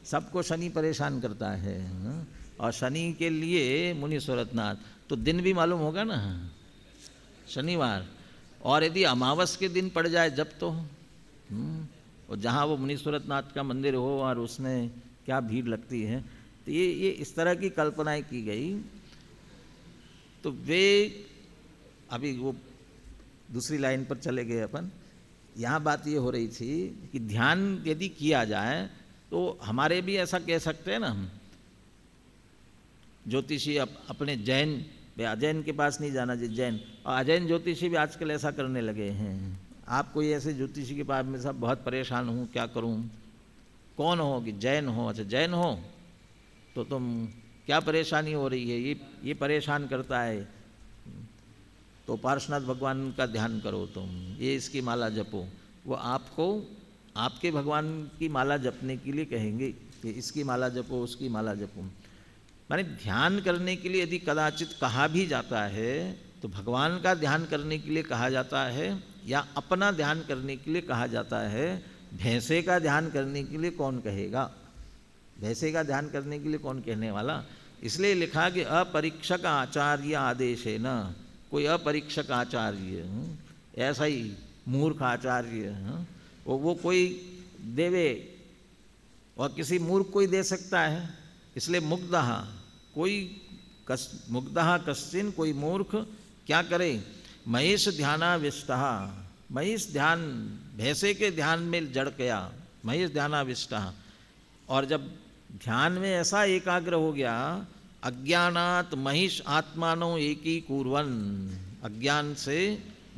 सबको शनि परेशान करता है। हाँ? और शनि के लिए मुनीश्वरनाथ तो दिन भी मालूम होगा ना, शनिवार। और यदि अमावस के दिन पड़ जाए जब तो और जहाँ वो मुनीश्वरनाथ का मंदिर हो और उसमें क्या भीड़ लगती है, तो ये इस तरह की कल्पनाएं की गई। तो वे अभी वो दूसरी लाइन पर चले गए अपन। यहाँ बात ये हो रही थी कि ध्यान यदि किया जाए तो हमारे भी ऐसा कह सकते हैं ना हम, ज्योतिषी अपने जैन, अजैन के पास नहीं जाना जी, जैन और अजैन ज्योतिषी भी आजकल ऐसा करने लगे हैं। आप कोई ऐसे ज्योतिषी के पास में सब बहुत परेशान हूँ, क्या करूँ? कौन हो? कि जैन हो। अच्छा, जैन हो तो तुम क्या परेशानी हो रही है? ये परेशान करता है, तो पार्श्वनाथ भगवान का ध्यान करो तुम, ये इसकी माला जपो। वो आपको आपके भगवान की माला जपने के लिए कहेंगे कि इसकी माला जपो, उसकी माला जपो। माने ध्यान करने के लिए यदि कदाचित कहा भी जाता है तो भगवान का ध्यान करने के लिए कहा जाता है या अपना ध्यान करने के लिए कहा जाता है। भैंसे का ध्यान करने के लिए कौन कहेगा? भैंसे का ध्यान करने के लिए कौन कहने वाला? इसलिए लिखा कि अपरीक्षक आचार्य आदेश है न। कोई अपरीक्षक आचार्य, ऐसा ही मूर्ख आचार्य, वो कोई देवे, और किसी मूर्ख कोई दे सकता है। इसलिए मुग्धः, कोई मुग्धः कश्चिन, कोई मूर्ख क्या करे? महेश ध्यानाविष्टः, महेश ध्यान, भैंसे के ध्यान में जड़ गया, महेश ध्यानाविष्टः। और जब ध्यान में ऐसा एकाग्र हो गया, अज्ञानात महिष आत्मानो एकी कुर्वन्, अज्ञान से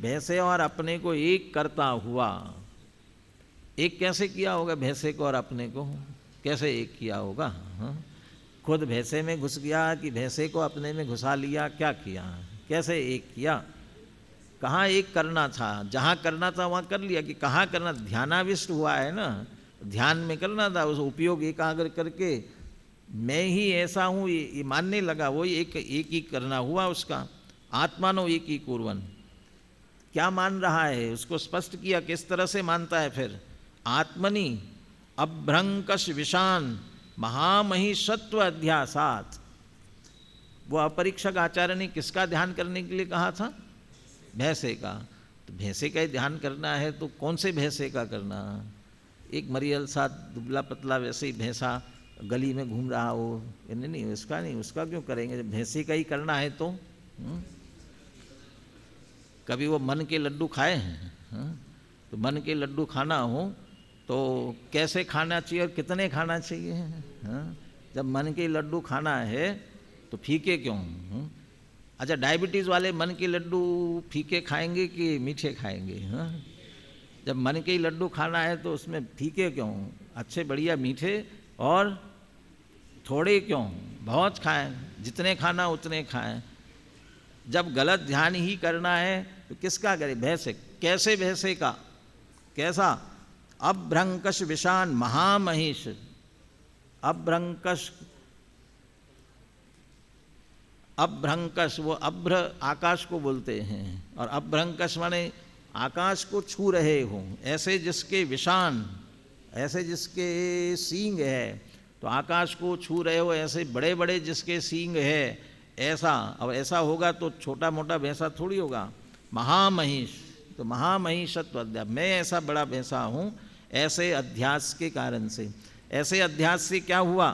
भैंसे और अपने को एक करता हुआ। एक कैसे किया होगा? भैंसे को और अपने को कैसे एक किया होगा? खुद भैंसे में घुस गया कि भैंसे को अपने में घुसा लिया? क्या किया? कैसे एक किया? कहाँ एक करना था? जहाँ करना था वहाँ कर लिया। कि कहाँ करना? ध्यानाविष्ट हुआ है ना, ध्यान में करना था। उस उपयोग एकाग्र करके मैं ही ऐसा हूँ ये मानने लगा, वही एक ही करना हुआ उसका। आत्मानो एक ही कुर्वन्, क्या मान रहा है उसको स्पष्ट किया। किस तरह से मानता है फिर? आत्मनि अभ्रंकश विशान महामहिषत्व अध्यासात। वो अपरीक्षक आचार्य ने किसका ध्यान करने के लिए कहा था? भैंसे का। तो भैंसे का ही ध्यान करना है तो कौन से भैंसे का करना? एक मरियल सा दुबला पतला वैसे ही भैंसा गली में घूम रहा हो, नहीं उसका नहीं, उसका क्यों करेंगे? भैंसे का ही करना है तो कभी वो मन के लड्डू खाए हैं? तो मन के लड्डू खाना हो तो कैसे खाना चाहिए और कितने खाना चाहिए? जब मन के लड्डू खाना है तो फीके क्यों? अच्छा, डायबिटीज़ वाले मन के लड्डू फीके खाएंगे कि मीठे खाएंगे? जब मन के ही लड्डू खाना है तो उसमें फीके क्यों? अच्छे बढ़िया मीठे, और थोड़े क्यों? बहुत खाएं, जितने खाना उतने खाएं। जब गलत ध्यान ही करना है तो किसका करें? भैंसे। कैसे भैंसे का? कैसा? अभ्रंकश विशान महामहिष। अभ्रंकश, अभ्रंकश वो अभ्र आकाश को बोलते हैं, और अभ्रंकश माने आकाश को छू रहे हो। ऐसे जिसके विशान, ऐसे जिसके सींग है, तो आकाश को छू रहे हो, ऐसे बड़े बड़े जिसके सींग है, ऐसा। अब ऐसा होगा तो छोटा मोटा भैंसा थोड़ी होगा। महामहिष, तो महामहिषत्व अध्यास, मैं ऐसा बड़ा भैंसा हूँ। ऐसे अध्यास के कारण से, ऐसे अध्यास से क्या हुआ?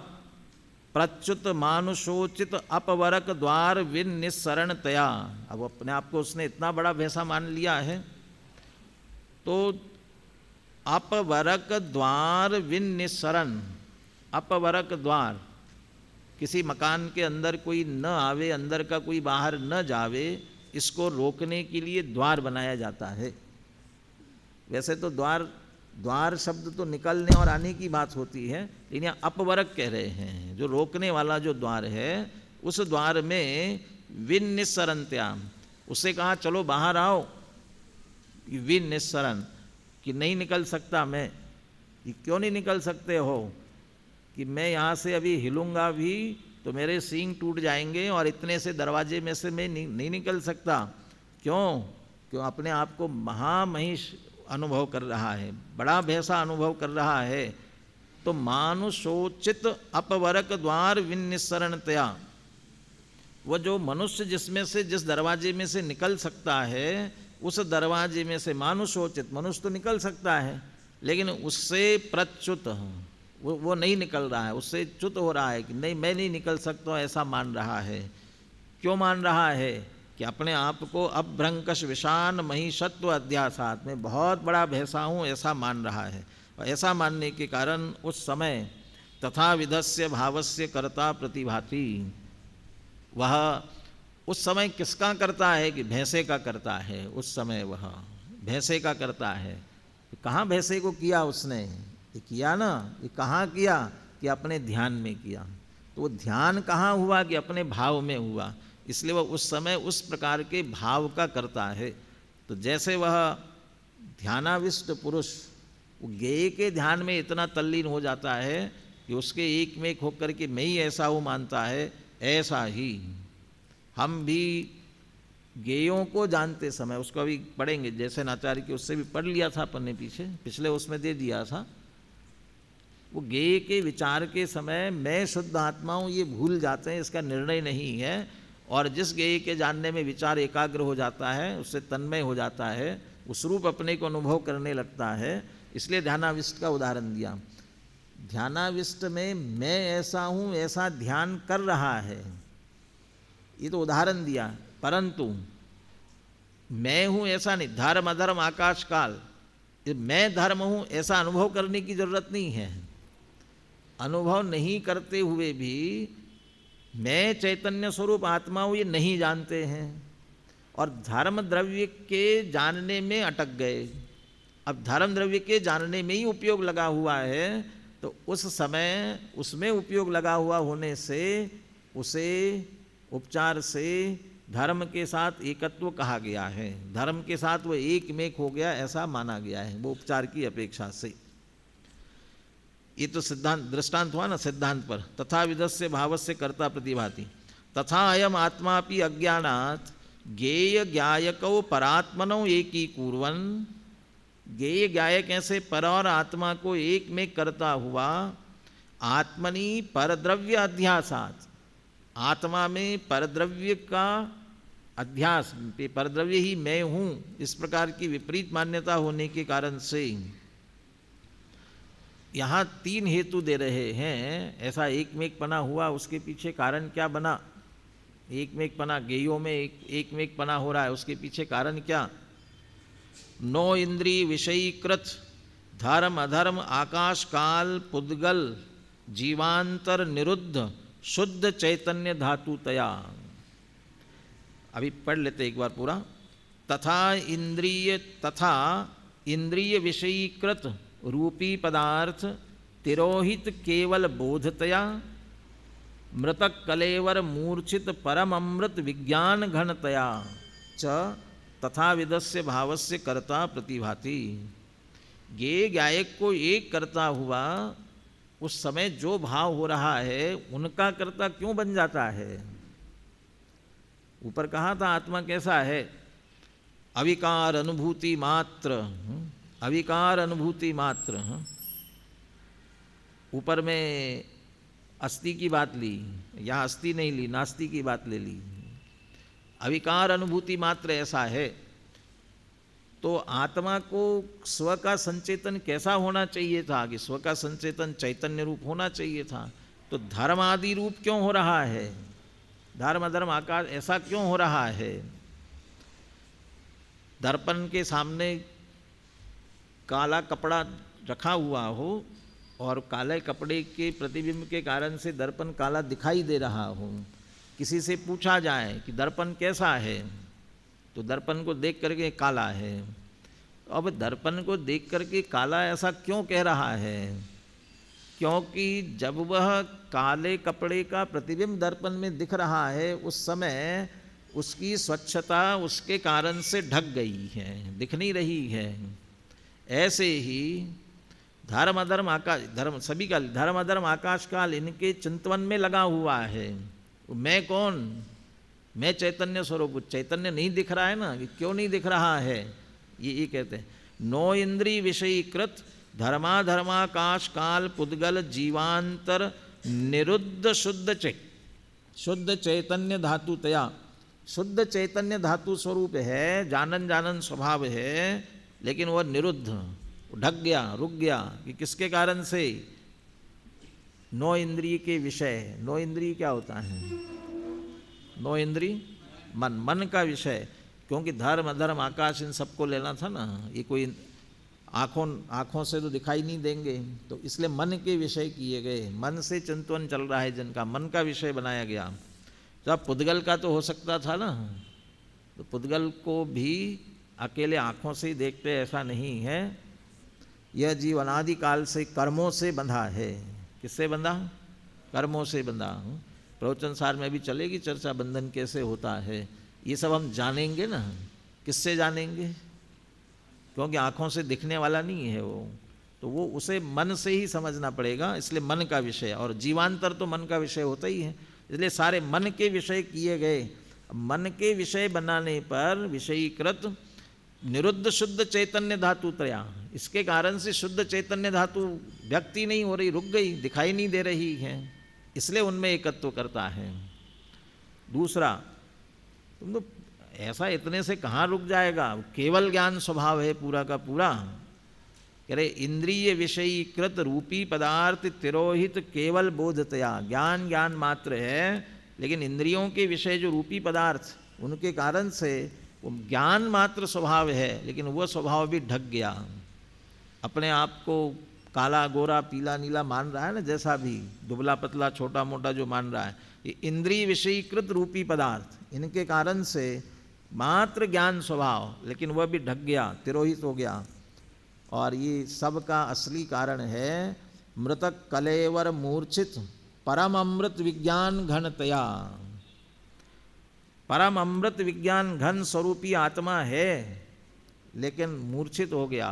प्रच्युत मानुषोचित अपवरक द्वार विनिस्सरण तया। अब अपने आप को उसने इतना बड़ा भैंसा मान लिया है, तो अपवरक द्वार विनिस्सरण, अपवरक द्वार, किसी मकान के अंदर कोई न आवे, अंदर का कोई बाहर न जावे, इसको रोकने के लिए द्वार बनाया जाता है। वैसे तो द्वार शब्द तो निकलने और आने की बात होती है, लेकिन यहाँ अपवरक कह रहे हैं। जो रोकने वाला जो द्वार है, उस द्वार में विनिस्सरन्त्याम, उससे कहा चलो बाहर आओ। विनिस्सरण, कि नहीं निकल सकता मैं। ये क्यों नहीं निकल सकते हो? कि मैं यहाँ से अभी हिलूंगा भी तो मेरे सींग टूट जाएंगे, और इतने से दरवाजे में से मैं नहीं निकल सकता। क्यों? क्यों? अपने आप को महामहिष अनुभव कर रहा है, बड़ा भैंसा अनुभव कर रहा है। तो मानुषोचित अपवरक द्वार विनिस्सरणतया, वह जो मनुष्य जिसमें से, जिस दरवाजे में से निकल सकता है, उस दरवाजे में से मानुषोचित, मनुष्य तो निकल सकता है, लेकिन उससे प्रच्युत, वो नहीं निकल रहा है, उससे च्युत हो रहा है कि नहीं मैं नहीं निकल सकता, ऐसा मान रहा है। क्यों मान रहा है? कि अपने आप को अभ्रंकश विशान महिषत्व अध्यासात, में बहुत बड़ा भैंसा हूँ, ऐसा मान रहा है। और ऐसा मानने के कारण उस समय तथा विधस्य भावस्य कर्ता प्रतिभाति, वह उस समय किसका करता है? कि भैंसे का करता है। उस समय वह भैंसे का करता है। कहाँ भैंसे को किया उसने? ये किया ना, ये कहाँ किया? कि अपने ध्यान में किया। तो वो ध्यान कहाँ हुआ? कि अपने भाव में हुआ। इसलिए वह उस समय उस प्रकार के भाव का करता है। तो जैसे वह ध्यानाविष्ट पुरुष वो ज्ञेय के ध्यान में इतना तल्लीन हो जाता है कि उसके एक में एक होकर के मैं ही ऐसा हूँ मानता है, ऐसा ही हम भी गेयों को जानते समय, उसको अभी पढ़ेंगे, जैसे नाचार्य की उससे भी पढ़ लिया था अपन ने पीछे, पिछले उसमें दे दिया था। वो गेय के विचार के समय मैं शुद्ध आत्मा हूँ ये भूल जाते हैं, इसका निर्णय नहीं है। और जिस गेय के जानने में विचार एकाग्र हो जाता है, उससे तन्मय हो जाता है, उस रूप अपने को अनुभव करने लगता है। इसलिए ध्यानाविष्ट का उदाहरण दिया। ध्यानाविष्ट में मैं ऐसा हूँ ऐसा ध्यान कर रहा है, ये तो उदाहरण दिया। परंतु मैं हूँ ऐसा नहीं, धर्म अधर्म आकाश काल, मैं धर्म हूँ ऐसा अनुभव करने की जरूरत नहीं है। अनुभव नहीं करते हुए भी मैं चैतन्य स्वरूप आत्मा हूँ ये नहीं जानते हैं, और धर्म द्रव्य के जानने में अटक गए। अब धर्म द्रव्य के जानने में ही उपयोग लगा हुआ है, तो उस समय उसमें उपयोग लगा हुआ होने से उसे उपचार से धर्म के साथ एकत्व कहा गया है। धर्म के साथ वो एक में हो गया ऐसा माना गया है, वो उपचार की अपेक्षा से। ये तो सिद्धांत दृष्टांत हुआ ना सिद्धांत पर। तथा विदस्य भावस्य कर्ता प्रतिभाति तथा अयम आत्मापि अज्ञानात् गेय ज्ञायकौ परात्मनौ एकीकुर्वन्। गेय ज्ञायक ऐसे पर और आत्मा को एक में करता हुआ आत्मनि परद्रव्य अध्यासात्, आत्मा में परद्रव्य का अध्यास, परद्रव्य ही मैं हूँ, इस प्रकार की विपरीत मान्यता होने के कारण से यहाँ तीन हेतु दे रहे हैं। ऐसा एक में एक पना हुआ, उसके पीछे कारण क्या बना? एक में एक पना, गेयों में एक में एक पना हो रहा है, उसके पीछे कारण क्या? नो इंद्रिय विषयीकृत धर्म अधर्म आकाश काल पुद्गल जीवांतर निरुद्ध शुद्ध चैतन्य धातु तया। अभी पढ़ लेते एक बार पूरा। तथा इंद्रिय विषयीकृत रूपी पदार्थ तिरोहित केवल बोधतया मृतक कलेवर मूर्छित परम अमृत विज्ञान घनतया च तथा विदस्य भावस्य कर्ता प्रतिभाति। ये गायक को एक करता हुआ उस समय जो भाव हो रहा है उनका कर्ता क्यों बन जाता है? ऊपर कहा था आत्मा कैसा है? अविकार अनुभूति मात्र, अविकार अनुभूति मात्र। ऊपर में अस्ति की बात ली, यहाँ अस्ति नहीं ली, नास्ति की बात ले ली। अविकार अनुभूति मात्र ऐसा है, तो आत्मा को स्व का संचेतन कैसा होना चाहिए था? कि स्व का संचेतन चैतन्य रूप होना चाहिए था। तो धर्म आदि रूप क्यों हो रहा है? धर्म अधर्म आकाश ऐसा क्यों हो रहा है? दर्पण के सामने काला कपड़ा रखा हुआ हो और काले कपड़े के प्रतिबिंब के कारण से दर्पण काला दिखाई दे रहा हो, किसी से पूछा जाए कि दर्पण कैसा है, तो दर्पण को देख करके काला है। अब दर्पण को देख करके काला ऐसा क्यों कह रहा है? क्योंकि जब वह काले कपड़े का प्रतिबिंब दर्पण में दिख रहा है उस समय उसकी स्वच्छता उसके कारण से ढक गई है, दिख नहीं रही है। ऐसे ही धर्म अधर्म आकाश, धर्म सभी का धर्म अधर्म आकाश काल इनके चिंतवन में लगा हुआ है। मैं कौन? मैं चैतन्य स्वरूप। चैतन्य नहीं दिख रहा है ना, क्यों नहीं दिख रहा है? ये कहते हैं नो इंद्रिय विषयीकृत धर्माधर्माकाश काल पुद्गल जीवांतर निरुद्ध शुद्ध चैतन्य धातु तया। शुद्ध चैतन्य धातु स्वरूप है, जानन जानन स्वभाव है, लेकिन वह निरुद्ध, ढक गया, रुक गया। कि किसके कारण से? नो इंद्रिय के विषय। नो इंद्रिय क्या होता है? नो इंद्रिय मन, मन का विषय। क्योंकि धर्म अधर्म आकाश इन सबको लेना था ना, ये कोई आँखों से तो दिखाई नहीं देंगे, तो इसलिए मन के विषय किए गए। मन से चिंतन चल रहा है जिनका, मन का विषय बनाया गया। तो अब पुद्गल का तो हो सकता था ना, तो पुद्गल को भी अकेले आँखों से ही देखते ऐसा नहीं है। यह जीव अनादि काल से कर्मों से बंधा है। किससे बंधा? कर्मों से बंधा। प्रवचन सार में भी चलेगी चर्चा, बंधन कैसे होता है। ये सब हम जानेंगे ना। किससे जानेंगे? क्योंकि आँखों से दिखने वाला नहीं है वो, तो वो उसे मन से ही समझना पड़ेगा। इसलिए मन का विषय, और जीवांतर तो मन का विषय होता ही है, इसलिए सारे मन के विषय किए गए। मन के विषय बनाने पर विषयीकृत निरुद्ध शुद्ध चैतन्य धातु त्रया, इसके कारण से शुद्ध चैतन्य धातु व्यक्ति नहीं हो रही, रुक गई, दिखाई नहीं दे रही है, इसलिए उनमें एकत्व करता है। दूसरा, तुम तो ऐसा इतने से कहाँ रुक जाएगा, केवल ज्ञान स्वभाव है पूरा का पूरा। कह रहे इंद्रिय विषयीकृत रूपी पदार्थ तिरोहित केवल बोधतया, ज्ञान ज्ञान मात्र है, लेकिन इंद्रियों के विषय जो रूपी पदार्थ उनके कारण से वो ज्ञान मात्र स्वभाव है, लेकिन वो स्वभाव भी ढक गया, अपने आप को काला गोरा पीला नीला मान रहा है ना, जैसा भी दुबला पतला छोटा मोटा जो मान रहा है, ये इंद्रिय विषयीकृत रूपी पदार्थ इनके कारण से मात्र ज्ञान स्वभाव, लेकिन वह भी ढक गया, तिरोहित हो गया। और ये सब का असली कारण है मृतक कलेवर मूर्छित परम अमृत विज्ञान घनतया। परम अमृत विज्ञान घन स्वरूपी आत्मा है, लेकिन मूर्छित हो गया।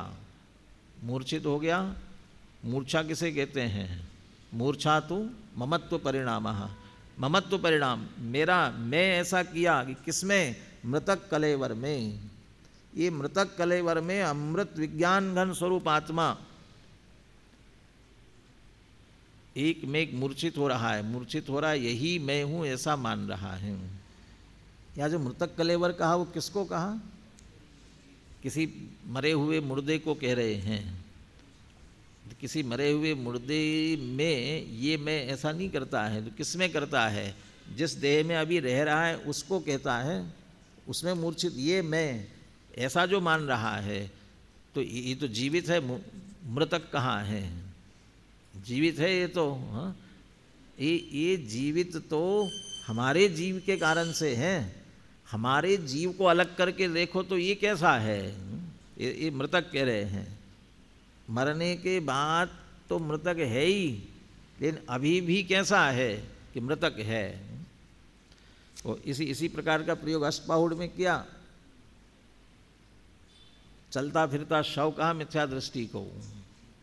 मूर्छित हो गया, मूर्छा किसे कहते हैं? मूर्छा तो ममत्व परिणाम, ममत्व परिणाम, मेरा, मैं ऐसा किया कि किसमें? मृतक कलेवर में। ये मृतक कलेवर में अमृत विज्ञान घन स्वरूप आत्मा एक में एक मूर्छित हो रहा है, मूर्छित हो रहा है, यही मैं हूं ऐसा मान रहा है। या जो मृतक कलेवर कहा वो किसको कहा? किसी मरे हुए मुर्दे को कह रहे हैं। किसी मरे हुए मुर्दे में ये मैं ऐसा नहीं करता है, तो किस में करता है? जिस देह में अभी रह रहा है उसको कहता है, उसमें मूर्छित ये मैं ऐसा जो मान रहा है, तो ये तो जीवित है, मृतक कहाँ है? जीवित है ये तो। हाँ, ये जीवित तो हमारे जीव के कारण से है। हमारे जीव को अलग करके देखो तो ये कैसा है? ये मृतक कह रहे हैं। मरने के बाद तो मृतक है ही, लेकिन अभी भी कैसा है कि मृतक है। और इसी प्रकार का प्रयोग अष्टबाहुड़ में किया। चलता फिरता शव कहा मिथ्या दृष्टि को,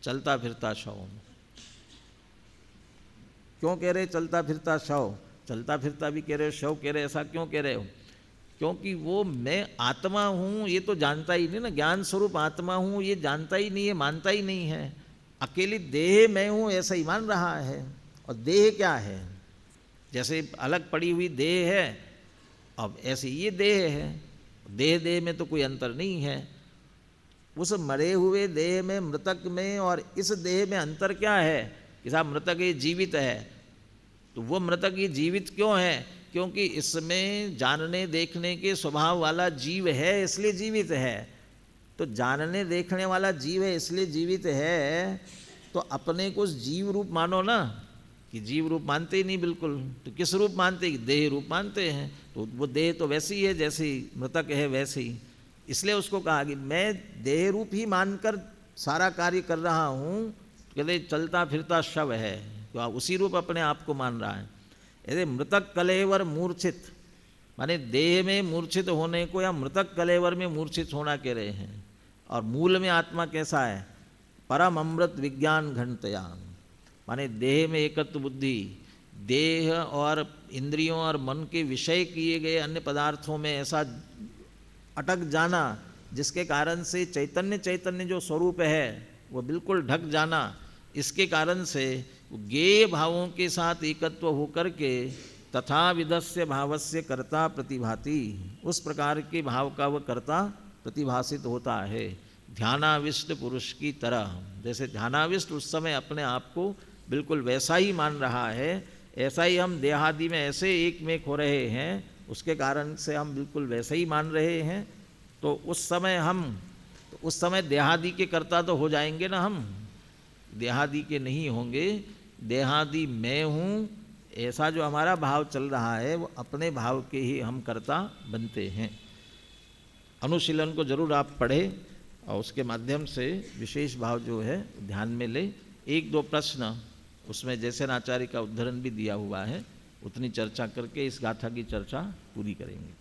चलता फिरता शव। क्यों कह रहे चलता फिरता शव? चलता फिरता भी कह रहे हो, शव कह रहे, ऐसा क्यों कह रहे हो? क्योंकि वो मैं आत्मा हूँ ये तो जानता ही नहीं ना, ज्ञान स्वरूप आत्मा हूँ ये जानता ही नहीं है, मानता ही नहीं है। अकेली देह मैं हूँ ऐसा ही मान रहा है। और देह क्या है? जैसे अलग पड़ी हुई देह है, अब ऐसे ये देह है। देह में तो कोई अंतर नहीं है। उस मरे हुए देह में, मृतक में और इस देह में अंतर क्या है कि साहब मृतक ये जीवित है, तो वो मृतक ये जीवित क्यों है? क्योंकि इसमें जानने देखने के स्वभाव वाला जीव है, इसलिए जीवित है। तो जानने देखने वाला जीव है इसलिए जीवित है, तो अपने को जीव रूप मानो ना, कि जीव रूप मानते ही नहीं बिल्कुल, तो किस रूप मानते हैं? देह रूप मानते हैं। तो वो देह तो वैसी है जैसी मृतक है वैसी, इसलिए उसको कहा कि मैं देह रूप ही मानकर सारा कार्य कर रहा हूँ। कहते चलता फिरता शव है, तो उसी रूप अपने आप को मान रहा है। ऐसे मृतक कलेवर मूर्छित, माने देह में मूर्छित होने को या मृतक कलेवर में मूर्छित होना कह रहे हैं। और मूल में आत्मा कैसा है? परम अमृत विज्ञान घनतया, माने देह में एकत्व बुद्धि, देह और इंद्रियों और मन के विषय किए गए अन्य पदार्थों में ऐसा अटक जाना, जिसके कारण से चैतन्य जो स्वरूप है वो बिल्कुल ढक जाना, इसके कारण से ज्ञेय भावों के साथ एकत्व होकर के तथा विधस्य भावस्य कर्ता प्रतिभाति, उस प्रकार के भाव का वह कर्ता प्रतिभासित होता है। ध्यानाविष्ट पुरुष की तरह, जैसे ध्यानाविष्ट उस समय अपने आप को बिल्कुल वैसा ही मान रहा है, ऐसा ही हम देहादि में ऐसे एक में खो रहे हैं, उसके कारण से हम बिल्कुल वैसे ही मान रहे हैं। तो उस समय देहादि के कर्ता तो हो जाएंगे ना, हम देहादि के नहीं होंगे। देहादि मैं हूँ ऐसा जो हमारा भाव चल रहा है, वो अपने भाव के ही हम कर्ता बनते हैं। अनुशीलन को जरूर आप पढ़ें और उसके माध्यम से विशेष भाव जो है ध्यान में ले। एक दो प्रश्न उसमें जैसे आचार्य का उद्धरण भी दिया हुआ है, उतनी चर्चा करके इस गाथा की चर्चा पूरी करेंगे।